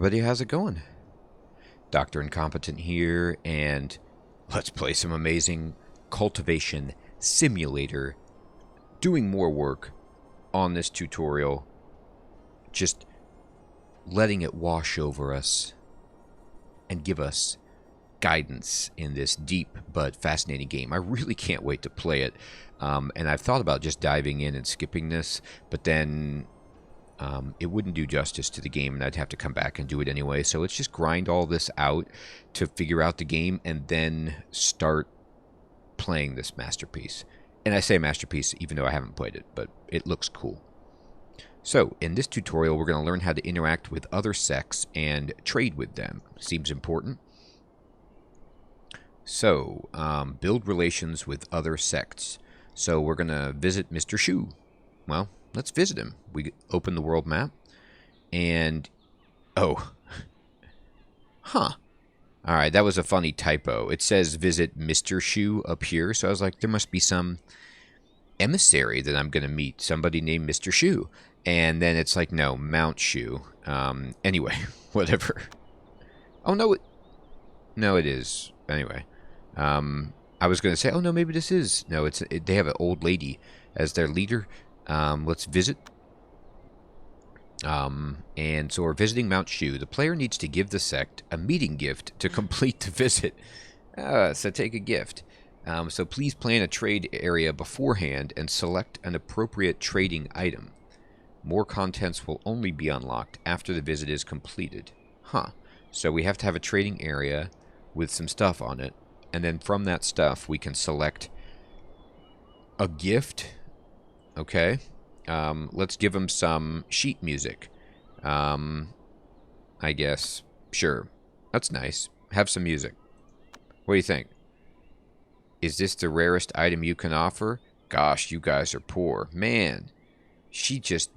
everybody, how's it going? Dr. Incompetent here, and let's play some Amazing Cultivation Simulator. Doing more work on this tutorial, just letting it wash over us and give us guidance in this deep but fascinating game. I really can't wait to play it, and I've thought about just diving in and skipping this, but then it wouldn't do justice to the game, and I'd have to come back and do it anyway. So let's just grind all this out to figure out the game and then start playing this masterpiece. And I say masterpiece even though I haven't played it, but it looks cool. So in this tutorial, we're going to learn how to interact with other sects and trade with them. Seems important. So, build relations with other sects. So we're going to visit Mr. Shu. Well, let's visit him. We open the world map, and oh, huh. All right, that was a funny typo. It says visit Mr. Shu up here, so I was like, there must be some emissary that I'm going to meet, somebody named Mr. Shu. And then it's like, no, Mount Shu. Anyway, whatever. Oh, no, no, it is. Anyway, I was going to say, oh, no, maybe this is. No, they have an old lady as their leader. Let's visit. And so we're visiting Mount Shu. The player needs to give the sect a meeting gift to complete the visit. So take a gift. So please plan a trade area beforehand and select an appropriate trading item. More contents will only be unlocked after the visit is completed. Huh. So we have to have a trading area with some stuff on it. And then from that stuff, we can select a gift. Okay. Let's give him some sheet music. I guess. Sure. That's nice. Have some music. What do you think? Is this the rarest item you can offer? Gosh, you guys are poor. Man, she just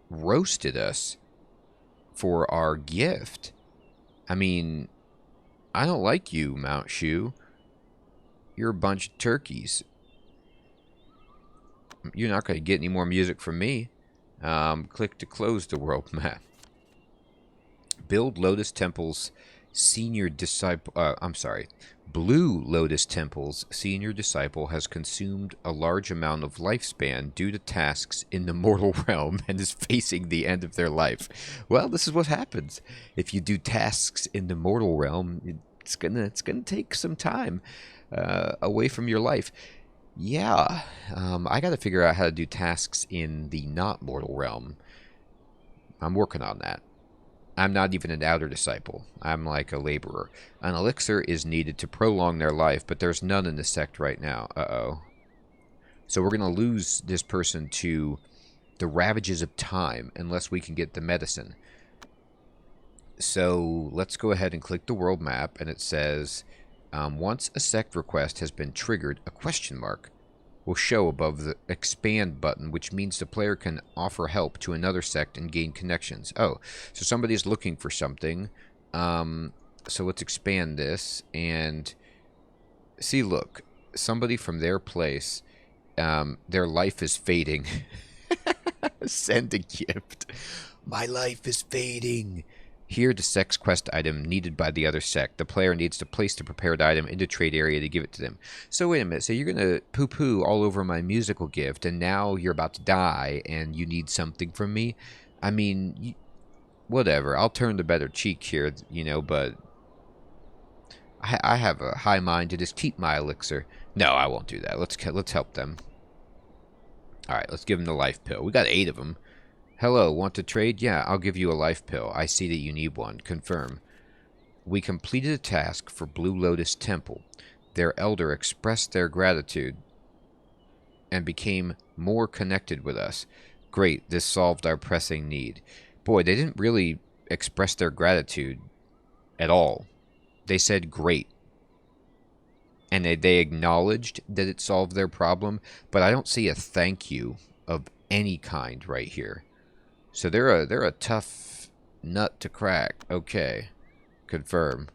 roasted us for our gift. I mean, I don't like you, Mount Shu. You're a bunch of turkeys. You're not going to get any more music from me. Click to close the world map. Build Lotus Temple's senior disciple... Blue Lotus Temple's senior disciple has consumed a large amount of lifespan due to tasks in the mortal realm and is facing the end of their life. Well, this is what happens. If you do tasks in the mortal realm, it's gonna take some time away from your life. Yeah, I got to figure out how to do tasks in the not mortal realm. I'm working on that. I'm not even an outer disciple. I'm like a laborer. An elixir is needed to prolong their life, but there's none in the sect right now. Uh-oh. So we're going to lose this person to the ravages of time unless we can get the medicine. So let's go ahead and click the world map, and it says, once a sect request has been triggered, a question mark will show above the expand button, which means the player can offer help to another sect and gain connections. Oh, so somebody's looking for something. So let's expand this and see, look, somebody from their place, their life is fading. Send a gift. My life is fading. Here, the sect's quest item needed by the other sect. The player needs to place the prepared item into trade area to give it to them. So wait a minute. So you're going to poo-poo all over my musical gift, and now you're about to die, and you need something from me? I mean, whatever. I'll turn the better cheek here, you know, but I have a high mind to just keep my elixir. No, I won't do that. Let's help them. All right, let's give them the life pill. We got 8 of them. Hello, want to trade? Yeah, I'll give you a life pill. I see that you need one. Confirm. We completed a task for Blue Lotus Temple. Their elder expressed their gratitude and became more connected with us. Great, this solved our pressing need. Boy, they didn't really express their gratitude at all. They said great. And they acknowledged that it solved their problem, but I don't see a thank you of any kind right here. So they're a tough nut to crack. Okay. Confirm.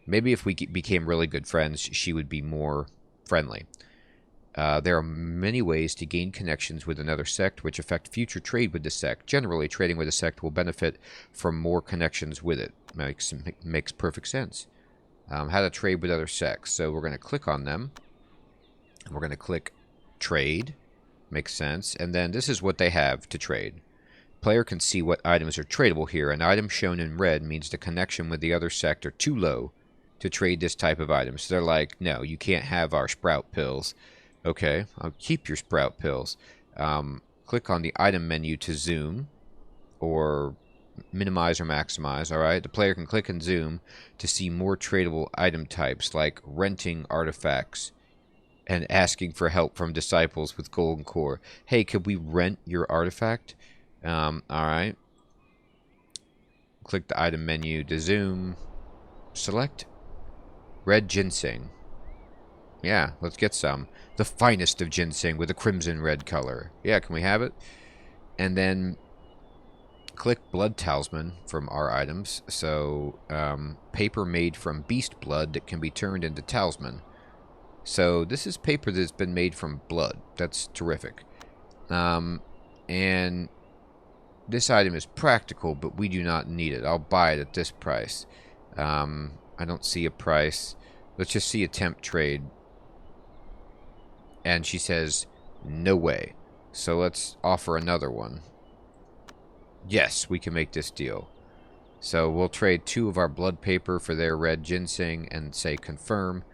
Maybe if we became really good friends, she would be more friendly. There are many ways to gain connections with another sect which affect future trade with the sect. Generally, trading with a sect will benefit from more connections with it. Makes perfect sense. How to trade with other sects. So we're going to click on them. We're going to click trade. Makes sense. And then this is what they have to trade. Player can see what items are tradable here. An item shown in red means the connection with the other sect are too low to trade this type of item. So they're like, no, you can't have our sprout pills. Okay, I'll keep your sprout pills. Click on the item menu to zoom or minimize or maximize. Alright, the player can click and zoom to see more tradable item types like renting artifacts and asking for help from disciples with golden core. Hey, could we rent your artifact? Alright. Click the item menu to zoom. Select red ginseng. Yeah, let's get some. The finest of ginseng with a crimson red color. Yeah, can we have it? And then click blood talisman from our items. So, paper made from beast blood that can be turned into talisman. So, this is paper that's been made from blood. That's terrific. And this item is practical, but we do not need it. I'll buy it at this price. I don't see a price. Let's just see attempt trade. And she says, no way. So let's offer another one. Yes, we can make this deal. So we'll trade 2 of our blood paper for their red ginseng and say confirm.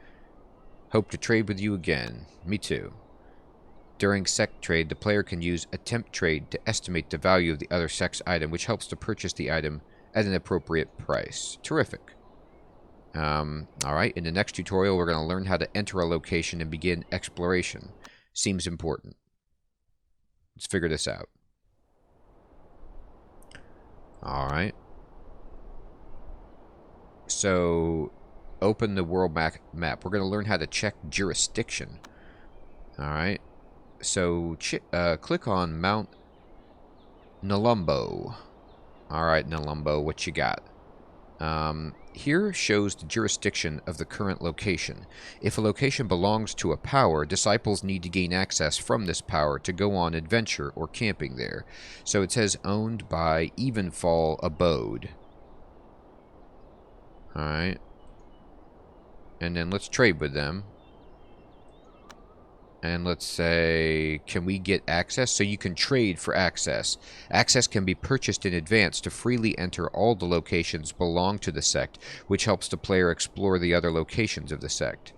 Hope to trade with you again. Me too. During sect trade, the player can use attempt trade to estimate the value of the other sect's item, which helps to purchase the item at an appropriate price. Terrific. Alright, in the next tutorial we're going to learn how to enter a location and begin exploration. Seems important. Let's figure this out. Alright. So, open the world map. We're going to learn how to check jurisdiction. Alright. So, click on Mount Nalumbo. Alright, Nalumbo, what you got? Here shows the jurisdiction of the current location. If a location belongs to a power, disciples need to gain access from this power to go on adventure or camping there. So it says owned by Evenfall Abode. Alright. And then let's trade with them. And let's say, can we get access? So you can trade for access. Access can be purchased in advance to freely enter all the locations belong to the sect, which helps the player explore the other locations of the sect.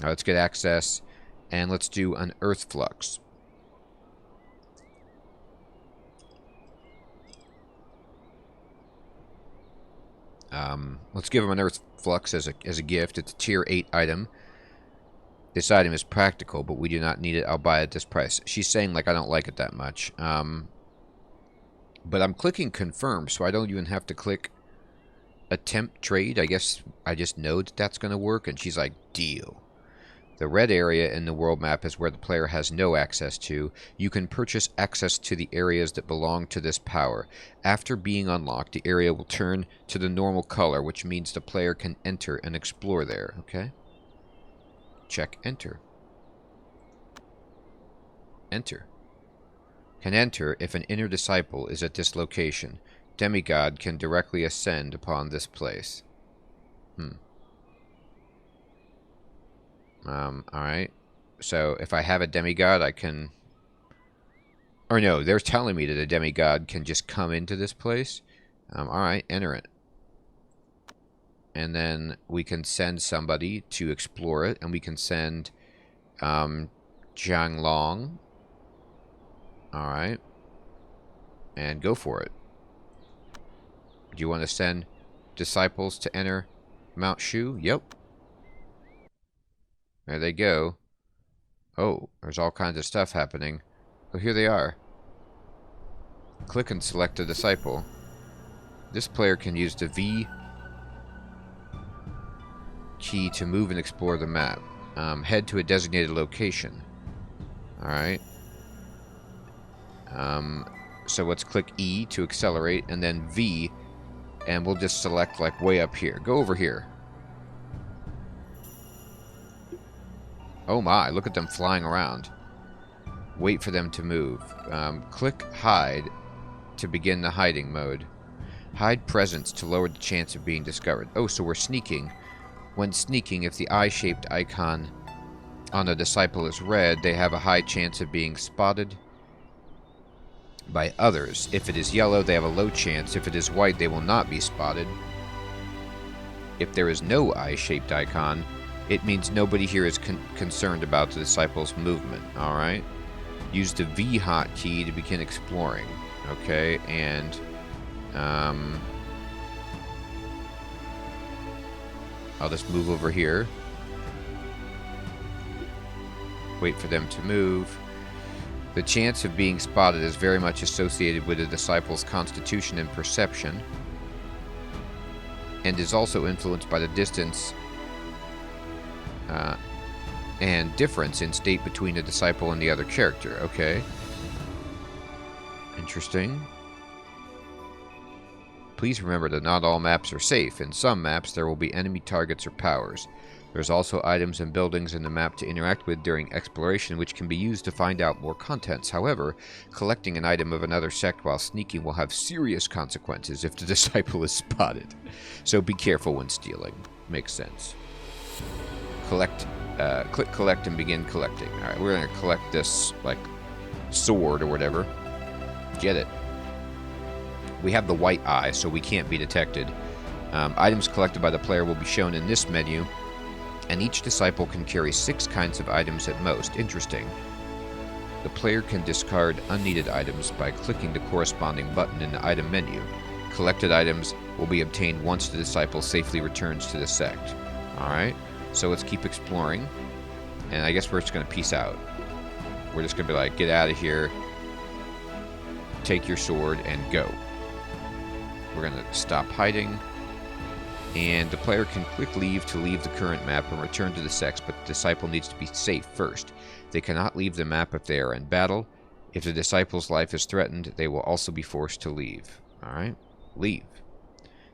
Now let's get access, and let's do an earth flux. Let's give them an earth flux as a gift. It's a tier 8 item. This item is practical, but we do not need it. I'll buy it at this price. She's saying, like, I don't like it that much. But I'm clicking confirm, so I don't even have to click attempt trade. I guess I just know that that's going to work. And she's like, deal. The red area in the world map is where the player has no access to. You can purchase access to the areas that belong to this power. After being unlocked, the area will turn to the normal color, which means the player can enter and explore there. Okay? Check enter. Enter. Can enter if an inner disciple is at this location. Demigod can directly ascend upon this place. Alright. So if I have a demigod, I can... Or no, they're telling me that a demigod can just come into this place. Alright, enter it. And then we can send somebody to explore it. And we can send Jianglong. Alright. And go for it. Do you want to send disciples to enter Mount Shu? Yep. There they go. Oh, there's all kinds of stuff happening. Oh, here they are. Click and select a disciple. This player can use the V key to move and explore the map. Head to a designated location. Alright. So let's click E to accelerate, and then V, and we'll just select, like, way up here. Go over here. Oh my, look at them flying around. Wait for them to move. Click hide to begin the hiding mode. Hide presence to lower the chance of being discovered. Oh, so we're sneaking. When sneaking, if the eye-shaped icon on a disciple is red, they have a high chance of being spotted by others. If it is yellow, they have a low chance. If it is white, they will not be spotted. If there is no eye-shaped icon, it means nobody here is concerned about the disciple's movement. Alright? Use the V hotkey to begin exploring. Okay, and I'll just move over here. Wait for them to move. The chance of being spotted is very much associated with a disciple's constitution and perception, and is also influenced by the distance and difference in state between the disciple and the other character. Okay. Interesting. Please remember that not all maps are safe. In some maps, there will be enemy targets or powers. There's also items and buildings in the map to interact with during exploration, which can be used to find out more contents. However, collecting an item of another sect while sneaking will have serious consequences if the disciple is spotted. So be careful when stealing. Makes sense. Click collect and begin collecting. Alright, we're going to collect this, like, sword or whatever. Get it. We have the white eye, so we can't be detected. Items collected by the player will be shown in this menu, and each disciple can carry 6 kinds of items at most. Interesting. The player can discard unneeded items by clicking the corresponding button in the item menu. Collected items will be obtained once the disciple safely returns to the sect. Alright, so let's keep exploring, and I guess we're just going to peace out. We're just going to be like, get out of here, take your sword, and go. We're going to stop hiding, and the player can click leave to leave the current map and return to the sect, but the disciple needs to be safe first. They cannot leave the map if they are in battle. If the disciple's life is threatened, they will also be forced to leave. Alright? Leave.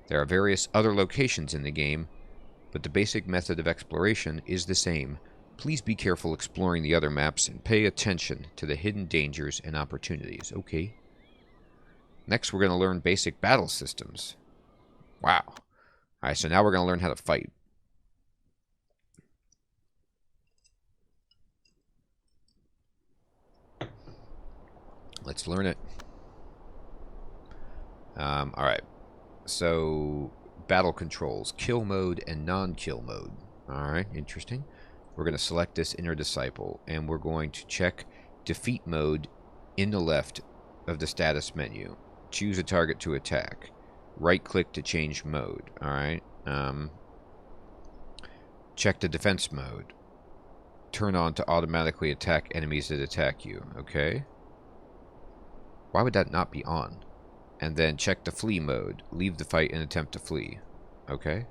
There are various other locations in the game, but the basic method of exploration is the same. Please be careful exploring the other maps and pay attention to the hidden dangers and opportunities. Okay. Next, we're going to learn basic battle systems. Wow. Alright, so now we're going to learn how to fight. Let's learn it. Alright. So, battle controls. Kill mode and non-kill mode. Alright, interesting. We're going to select this inner disciple, and we're going to check defeat mode in the left of the status menu. Choose a target to attack. Right-click to change mode. Alright. Check the defense mode. Turn on to automatically attack enemies that attack you. Okay. Why would that not be on? And then check the flee mode. Leave the fight and attempt to flee. Okay.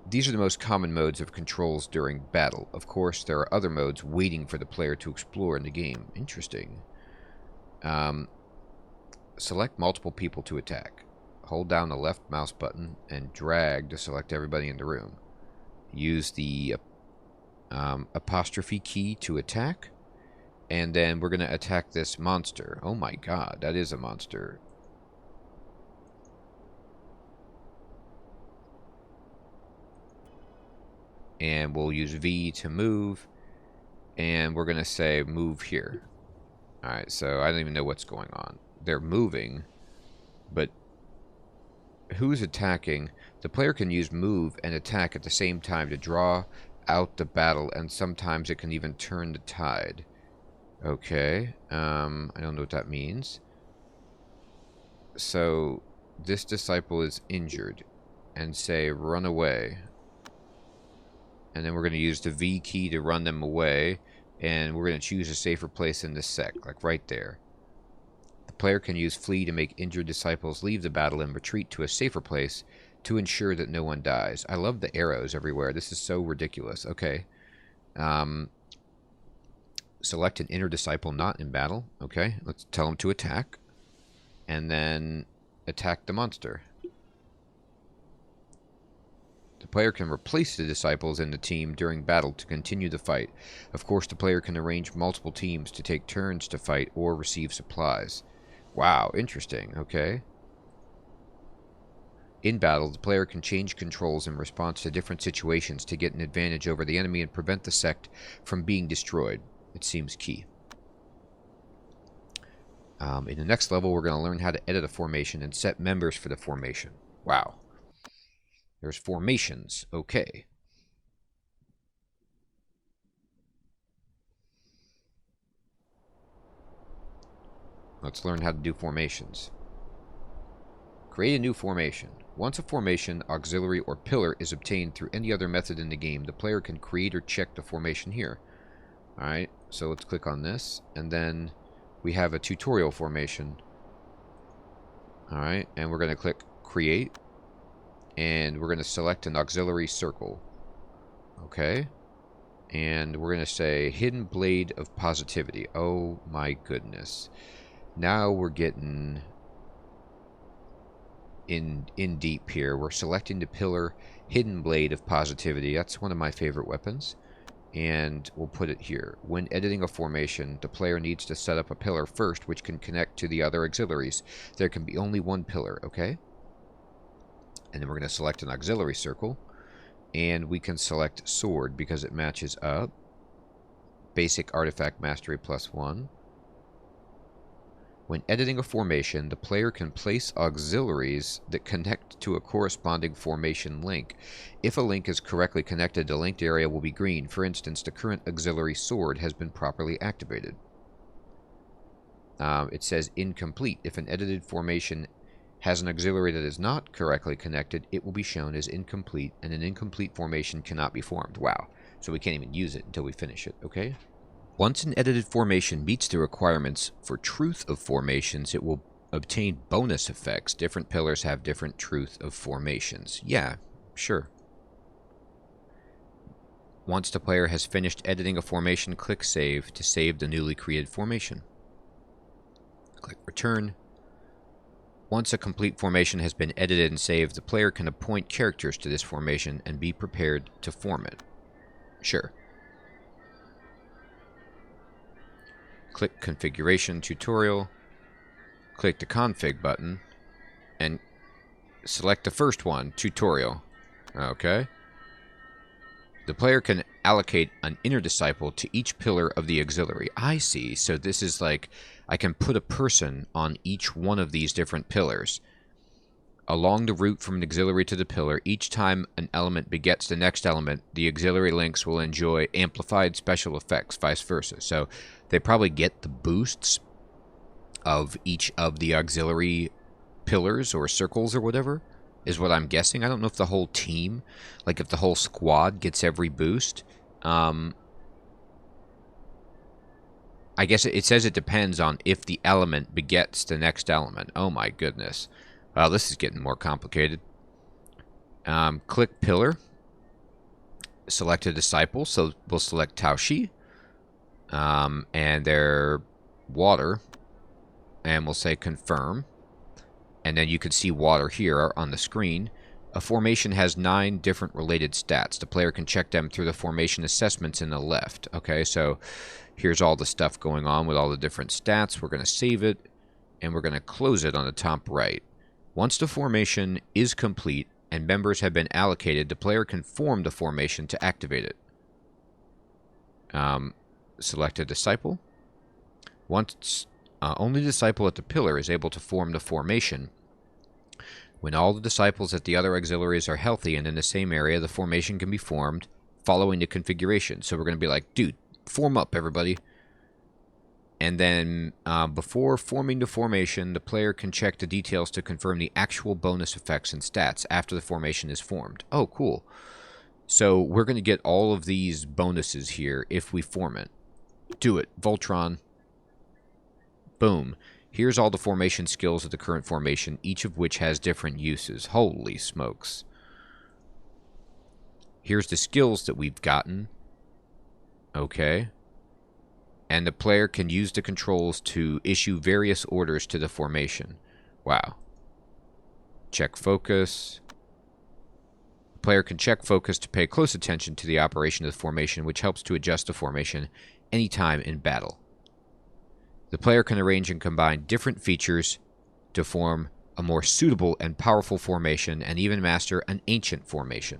These are the most common modes of controls during battle. Of course, there are other modes waiting for the player to explore in the game. Interesting. Select multiple people to attack. Hold down the left mouse button and drag to select everybody in the room. Use the apostrophe key to attack. And then we're going to attack this monster. Oh my god, that is a monster. And we'll use V to move. And we're going to say move here. Alright, so I don't even know what's going on. They're moving, but who's attacking? The player can use move and attack at the same time to draw out the battle, and sometimes it can even turn the tide. Okay, I don't know what that means. So, this disciple is injured, and say run away. And then we're going to use the V key to run them away, and we're going to choose a safer place in the sect, like right there. The player can use flee to make injured disciples leave the battle and retreat to a safer place to ensure that no one dies. I love the arrows everywhere. This is so ridiculous. Okay. Select an inner disciple not in battle. Okay. Let's tell him to attack. And then attack the monster. The player can replace the disciples in the team during battle to continue the fight. Of course, the player can arrange multiple teams to take turns to fight or receive supplies. Wow, interesting. Okay. In battle, the player can change controls in response to different situations to get an advantage over the enemy and prevent the sect from being destroyed. It seems key. In the next level, we're going to learn how to edit a formation and set members for the formation. Wow. There's formations. Okay. Let's learn how to do formations. Create a new formation. Once a formation, auxiliary, or pillar is obtained through any other method in the game, the player can create or check the formation here. Alright, so let's click on this, and then we have a tutorial formation. Alright, and we're going to click Create, and we're going to select an auxiliary circle. Okay, and we're going to say Hidden Blade of Positivity. Oh my goodness. Now we're getting in deep here. We're selecting the pillar Hidden Blade of Positivity. That's one of my favorite weapons. And we'll put it here. When editing a formation, the player needs to set up a pillar first, which can connect to the other auxiliaries. There can be only one pillar, okay? And then we're going to select an auxiliary circle. And we can select sword because it matches up. Basic artifact mastery +1. When editing a formation, the player can place auxiliaries that connect to a corresponding formation link. If a link is correctly connected, the linked area will be green. For instance, the current auxiliary sword has been properly activated. It says incomplete. If an edited formation has an auxiliary that is not correctly connected, it will be shown as incomplete, and an incomplete formation cannot be formed. Wow. So we can't even use it until we finish it, okay? Once an edited formation meets the requirements for truth of formations, it will obtain bonus effects. Different pillars have different truth of formations. Yeah, sure. Once the player has finished editing a formation, click Save to save the newly created formation. Click Return. Once a complete formation has been edited and saved, the player can appoint characters to this formation and be prepared to form it. Sure. Click Configuration Tutorial, click the Config button, and select the first one, Tutorial. Okay. The player can allocate an inner disciple to each pillar of the auxiliary. I see. So this is like, I can put a person on each one of these different pillars. Along the route from an auxiliary to the pillar, each time an element begets the next element, the auxiliary links will enjoy amplified special effects, vice versa. So they probably get the boosts of each of the auxiliary pillars or circles or whatever, is what I'm guessing. I don't know if the whole team, like if the whole squad gets every boost. I guess it says it depends on if the element begets the next element. Oh my goodness. Well, this is getting more complicated. Click Pillar. Select a disciple. So we'll select Taoshi. And their water. And we'll say Confirm. And then you can see water here on the screen. A formation has 9 different related stats. The player can check them through the formation assessments in the left. Okay, so here's all the stuff going on with all the different stats. We're going to save it. And we're going to close it on the top right. Once the formation is complete and members have been allocated, the player can form the formation to activate it. Select a disciple. Once only the disciple at the pillar is able to form the formation. When all the disciples at the other auxiliaries are healthy and in the same area, the formation can be formed following the configuration. So we're going to be like, dude, form up, everybody. And then before forming the formation, the player can check the details to confirm the actual bonus effects and stats after the formation is formed. Oh, cool. So we're going to get all of these bonuses here if we form it. Do it. Voltron. Boom. Here's all the formation skills of the current formation, each of which has different uses. Holy smokes. Here's the skills that we've gotten. Okay. And the player can use the controls to issue various orders to the formation. Wow. Check focus. Player can check focus to pay close attention to the operation of the formation, which helps to adjust the formation anytime in battle. The player can arrange and combine different features to form a more suitable and powerful formation, and even master an ancient formation.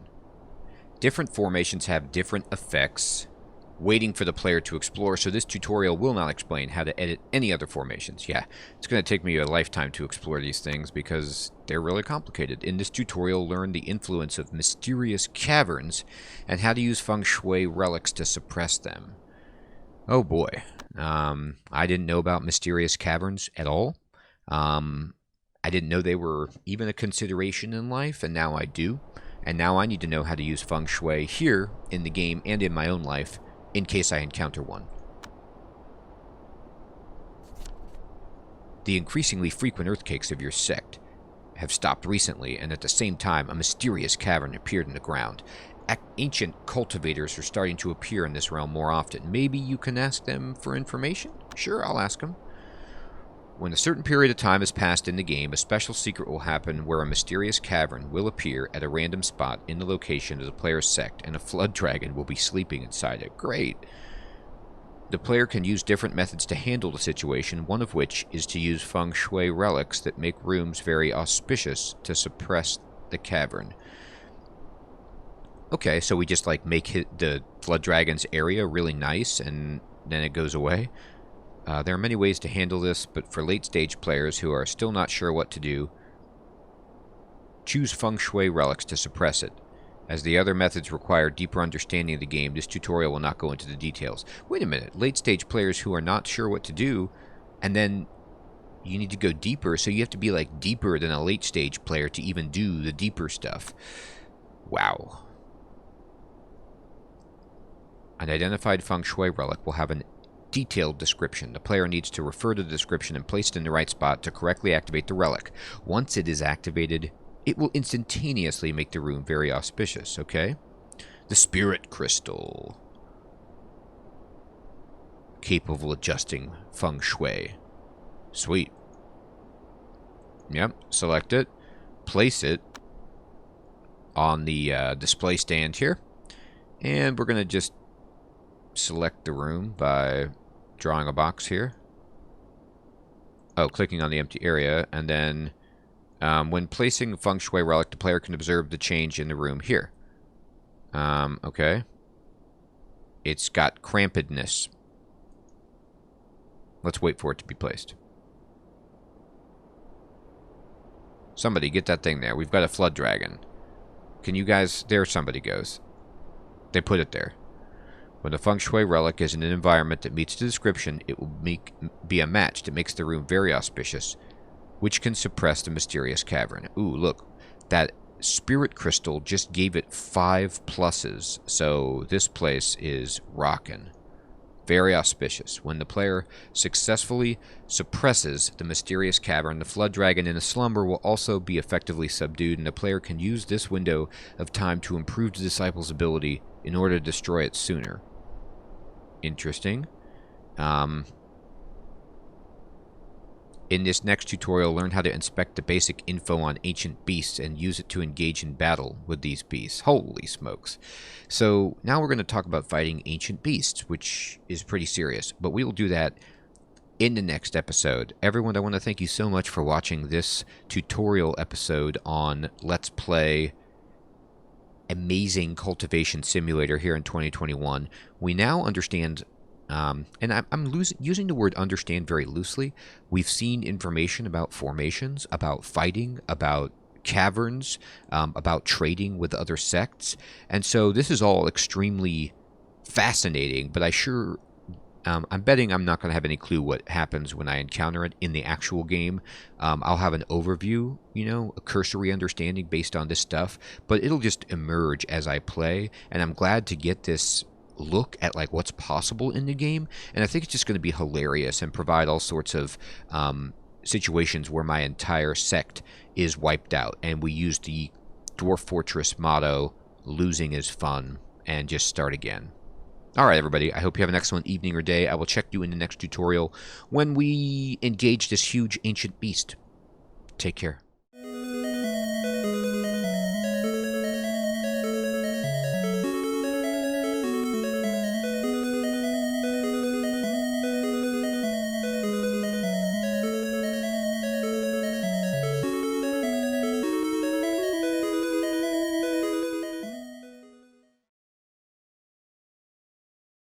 Different formations have different effects waiting for the player to explore, so this tutorial will not explain how to edit any other formations. Yeah, it's going to take me a lifetime to explore these things because they're really complicated. In this tutorial, learn the influence of mysterious caverns and how to use feng shui relics to suppress them. Oh boy. I didn't know about mysterious caverns at all. I didn't know they were even a consideration in life, and now I do. And now I need to know how to use feng shui here in the game and in my own life in case I encounter one. The increasingly frequent earthquakes of your sect have stopped recently, and at the same time, a mysterious cavern appeared in the ground. Ancient cultivators are starting to appear in this realm more often. Maybe you can ask them for information? Sure, I'll ask them. When a certain period of time has passed in the game, a special secret will happen where a mysterious cavern will appear at a random spot in the location of the player's sect, and a flood dragon will be sleeping inside it. Great! The player can use different methods to handle the situation, one of which is to use feng shui relics that make rooms very auspicious to suppress the cavern. Okay, so we just like make the flood dragon's area really nice, and then it goes away. There are many ways to handle this, but for late-stage players who are still not sure what to do, choose feng shui relics to suppress it. As the other methods require deeper understanding of the game, this tutorial will not go into the details. Wait a minute, late-stage players who are not sure what to do, and then you need to go deeper, so you have to be like deeper than a late-stage player to even do the deeper stuff. Wow. An identified feng shui relic will have a detailed description. The player needs to refer to the description and place it in the right spot to correctly activate the relic. Once it is activated, it will instantaneously make the room very auspicious, okay? The Spirit Crystal. Capable of adjusting feng shui. Sweet. Yep, select it. Place it on the display stand here. And we're going to just select the room by drawing a box here. Oh, clicking on the empty area, and then when placing feng shui relic, the player can observe the change in the room here. Okay. It's got crampedness. Let's wait for it to be placed. Somebody get that thing there. We've got a flood dragon. Can you guys... There somebody goes. They put it there. When the feng shui relic is in an environment that meets the description, it will be a match that makes the room very auspicious, which can suppress the mysterious cavern. Ooh, look. That spirit crystal just gave it 5 pluses, so this place is rockin'. Very auspicious. When the player successfully suppresses the mysterious cavern, the flood dragon in a slumber will also be effectively subdued, and the player can use this window of time to improve the disciple's ability in order to destroy it sooner. Interesting. In this next tutorial, learn how to inspect the basic info on ancient beasts and use it to engage in battle with these beasts. Holy smokes. So now we're going to talk about fighting ancient beasts, which is pretty serious, but we will do that in the next episode. Everyone, I want to thank you so much for watching this tutorial episode on Let's Play Amazing Cultivation Simulator here in 2021. We now understand, and I'm using the word understand very loosely. We've seen information about formations, about fighting, about caverns, about trading with other sects. And so this is all extremely fascinating, but I'm betting I'm not going to have any clue what happens when I encounter it in the actual game. I'll have an overview, a cursory understanding based on this stuff, but it'll just emerge as I play, and I'm glad to get this look at like what's possible in the game, and I think it's just going to be hilarious and provide all sorts of situations where my entire sect is wiped out, and we use the Dwarf Fortress motto, losing is fun, and just start again. Alright everybody, I hope you have an excellent evening or day. I will check you in the next tutorial when we engage this huge ancient beast. Take care.